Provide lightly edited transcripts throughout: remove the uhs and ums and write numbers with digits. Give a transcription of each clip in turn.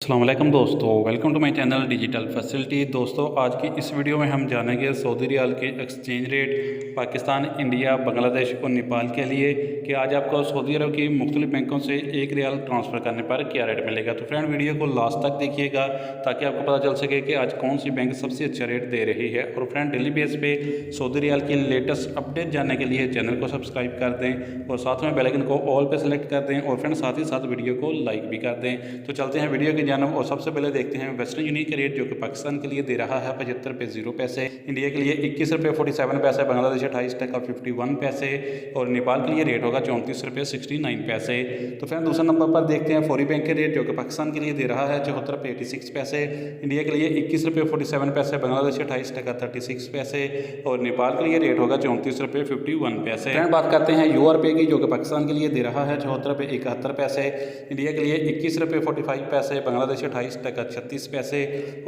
अस्सलाम वालेकुम दोस्तों, welcome to my channel digital facility. दोस्तों, आज की इस वीडियो में हम जानेंगे सऊदी रियाल के exchange rate Pakistan, India, Bangladesh और नेपाल के लिए कि आज आपको सऊदी अरब की मुख्तलिफ बैंकों से एक रियाल ट्रांसफ़र करने पर क्या रेट मिलेगा। तो फ्रेंड, वीडियो को लास्ट तक देखिएगा ताकि आपको पता चल सके कि आज कौन सी बैंक सबसे अच्छा रेट दे रही है। और फ्रेंड, डेली बेस पे सऊदी रियाल की लेटेस्ट अपडेट जानने के लिए चैनल को सब्सक्राइब कर दें और साथ में बेल आइकन को ऑल पे सेलेक्ट कर दें और फ्रेंड साथ ही साथ वीडियो को लाइक भी कर दें। तो चलते हैं वीडियो की जानब और सबसे पहले देखते हैं वेस्टर्न यूनियन का रेट, जो कि पाकिस्तान के लिए दे रहा है 75 रुपये 0 पैसे, इंडिया के लिए 21 रुपये 47 पैसे, बांग्लादेश 28 टका 51 पैसे और नेपाल के लिए रेट होगा 34 रुपये 69 पैसे। तो फ्रेंड, दूसरे नंबर पर देखते हैं फौरी बैंक के रेट, जो कि पाकिस्तान के लिए दे रहा है 74 रुपये 86 पैसे, इंडिया के लिए 21 रुपये 47 पैसे, बांग्लादेश 28 टका 36 पैसे और नेपाल के लिए रेट होगा 34 रुपये 51 पैसे। फ्रेंड, बात करते हैं यूआर पे की, जो कि पाकिस्तान के लिए दे रहा है 74 रुपये 71 पैसे, इंडिया के लिए 21 रुपये 45 पैसे, बांग्लादेश 28 टका 36 पैसे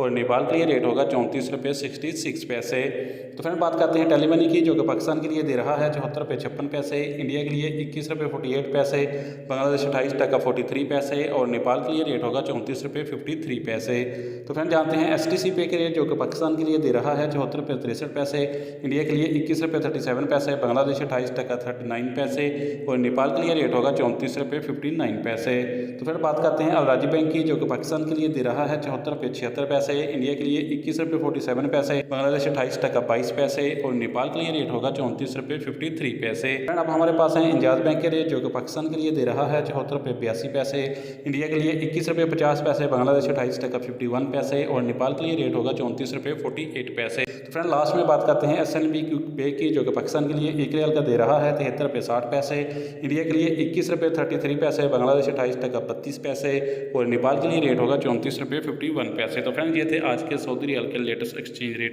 और नेपाल के लिए रेट होगा 34 रुपये 66 पैसे। तो फ्रेंड, बात करते हैं टेलीमनी की, जो कि पाकिस्तान के लिए दे रहा है 74 रुपये 56 पैसे, इंडिया के लिए 21 रुपये 48 पैसे, बांग्लादेश 28 टका 43 पैसे और नेपाल के लिए रेट होगा 34 रुपये 53 पैसे। तो फ्रेंड, जानते हैं STC पे के रेट, जो कि पाकिस्तान के लिए दे रहा है 74 रुपये 63 पैसे, इंडिया के लिए 21 रुपये 37 पैसे, बांग्लादेश 28 टका 39 पैसे और नेपाल के लिए रेट होगा 34 रुपये 59 पैसे। तो फिर बात करते हैं अलराजी बैंक की, जो कि पाकिस्तान के लिए दे रहा है 74 रुपये 76 पैसे, इंडिया के लिए 21 रुपये 47 पैसे, बांग्लादेश 28 टका 22 पैसे और नेपाल के लिए रेट होगा 34 रुपये 53 पैसे। अब हमारे पास है इंजाज बैंक के रेट, जो कि पाकिस्तान के लिए दे रहा है 74 रुपये 82 पैसे, इंडिया के लिए 21 रुपये 50 पैसे, बांग्लादेश 28 टका 51 पैसे और नेपाल के लिए रेट होगा 34 रुपये 48 पैसे। तो फ्रेंड, लास्ट में बात करते हैं SNB पे की, जो कि पाकिस्तान के लिए 1 रियाल का दे रहा है 73 रुपये 60 पैसे, इंडिया के लिए 21 रुपये 33 पैसे, बांग्लादेश 28 टका 32 पैसे और नेपाल के लिए रेट होगा 34 रुपये 51 पैसे। तो फ्रेंड्स, ये थे आज के सऊदी रियाल के लेटेस्ट एक्सचेंज रेट।